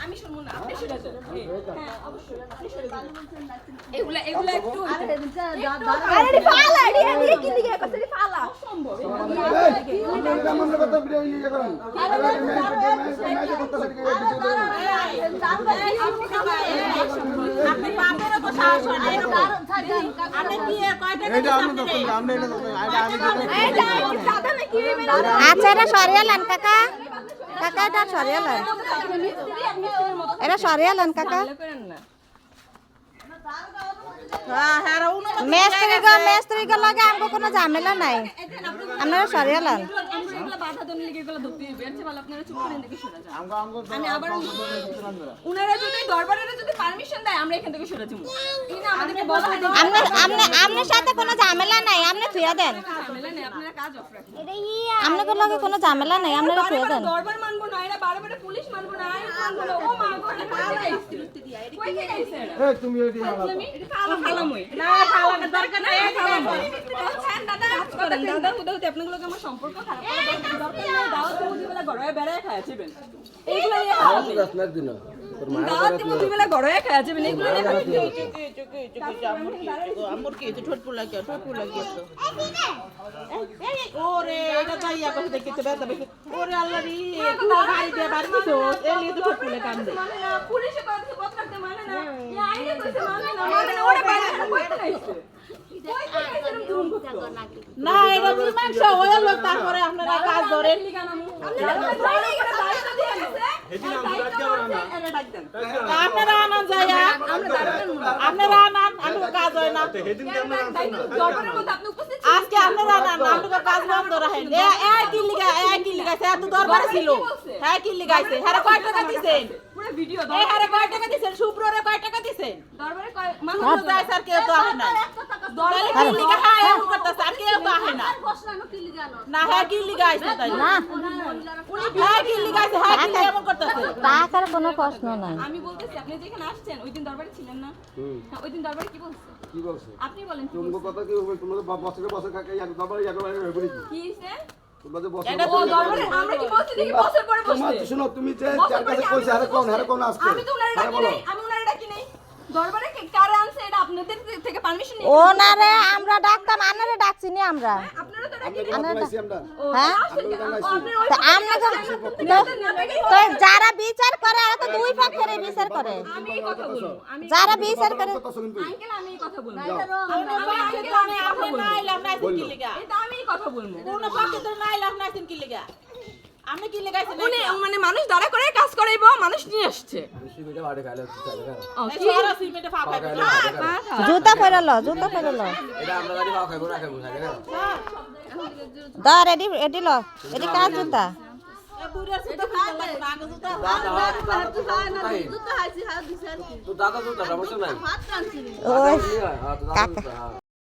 আমি শুনবো না, আপনি শুনে যান। হ্যাঁ অবশ্যই আপনি শুনে যান। এগুলা একটু আরে ফালা দিয়ে কি লিখে কইছে ফালা অসম্ভব। কেমন কথা ভিডিও ইয়ে করেন আপনি পাপের উপর সাহস হয় না আপনি কি কয়টা এটা আপনি দেখুন আমরা এটা দেখুন আচ্ছা এটা সরিয়ালেন কাকা কাকা এটা সরিয়ালেন এটা সরিয়ালেন কাকা মেস্ত্রীকে লাগে আমগো কোনো ঝামেলা নাই আপনারা সরিয়ালেন এগুলা বাধা দেন লিখে এগুলা ধরতে দিবে এর চেয়ে ভালো আপনারা চুপ করে এদিকে সরে যান। আমি আবার উনারা যদি দরবারের যদি পারমিশন দেয় আমরা এখান থেকে সরে যাবো। এই না আমাদেরকে বলা হয় আপনার সাথে কোনো ঝামেলা নাই আপনি থুয়া দেন ঝামেলা নেই আপনারা কাজ অফ রাখেন। আপনাদের লগে কোনো ঝামেলা নাই আপনারা থুয়া দেন দরবার মানবো না এরা বারে পুলিশ মানবো না আইন মানবো না ও মা গো এটা কাজ আইছে কই থেকে আইছে এরা এই তুমি এটি হালা এটা খালামই না খাওয়ানোর দরকার নাই খাওয়াবো দাদা দাদা হুদাহুদি আপনাগুলোকে আমার সম্পর্ক খারাপ করার দরকার নাই দাওয়াত মুদিবেলা গড়ায় বেড়ায় খাওয়াছিবেন এইগুলো নিয়ে দাওয়াত মুদিবেলা গড়ায় খাওয়াছিবেন এইগুলো নিয়ে আমর কি ঠোঁট পুলা কি ওরে এটা তো ইয়া করে দেখতে ব্যথা বেশি ওরে আল্লাহ রে তুই গাড়ি দিয়ে বাড়ি দিছো এলি তো ঠোঁট পুলে কান্দে মানে না পুলিশে কইছে পথ রাখতে মানে না এই আইনে কইছে মানে না ওরে বাইরে কইতে আইছে না এটা মীমাংস হয়ে লোক তারপরে আপনারা কাজ ধরেন আপনারা আনান যায় আপনারা আনান আমি কাজ হয় না আজকে আপনারা আনান আপনাদের কাজ বন্ধ রাখেন এই কি লিগাইছে এত দরবারে ছিল হ্যাঁ কি লিগাইছে হ্যাঁ কয় টাকা দিছেন পুরো ভিডিও এই হারে কয় টাকা দিছেন শুভ্ররে কয় টাকা দিছেন দরবারে মানুষ যায় স্যার কেউ তো আহে না দরবারে কি লিগা হ্যাঁ এমন করতেছে আর কেউ তো আহে না না হ্যাঁ কি লিগাইছে তাই না হ্যাঁ কি লিগাইছে হ্যাঁ কি এমন করতেছে টাকার কোনো প্রশ্ন নাই আমি বলতেছি আপনি যেখানে আসছেন ওই দিন দরবারে ছিলেন না হ্যাঁ ওই দিন দরবারে কি বলছে কি বলছে আপনি বলেন কি তোমার কথা কি হবে তোমাদের বছরে কাকে এক দবার এক করে বলি কি হইছে তোমাদের বছর ও দরবারে আমরা কি বলছি দেখি বছর পরে তোমার বসতে শুনো তুমি যে যার কাছে কইছে আরে কোন আসছে আমি তো উনারে ডাকি নাই আমি উনারে ডাকি নাই দরবারে কারে আনছে এটা আপনাদের থেকে পারমিশন নিয়ে ওনারে আমরা ডাকতাম আনারে ডাকছি নি আমরা আপনারা তো ডাকি আমরা বলাইছি আমরা হ্যাঁ তো আমরা তো যারা বিচার করে এরা তো দুই পক্ষের বিচার করে আমি এই কথা বলবো আমি যারা বিচার করে আঙ্কেল আমি এই কথা বলবো আপনি না আইলাম না কি লিগা এটা আমি এই কথা বলবো কোন পক্ষে তো না আইলাম না কি লিগা আমি কি লাগাইছেন উনি মানে মানুষ দাঁড়া করে কাজ করাইবো মানুষ নিয়ে আসছে সারা সিমেন্টে ফাঁকা জুতা পরলো দর এডি লো এডি কাজ জুতা বুড়া সুতা ফাঁকা ভাঙা জুতা ওই কাকা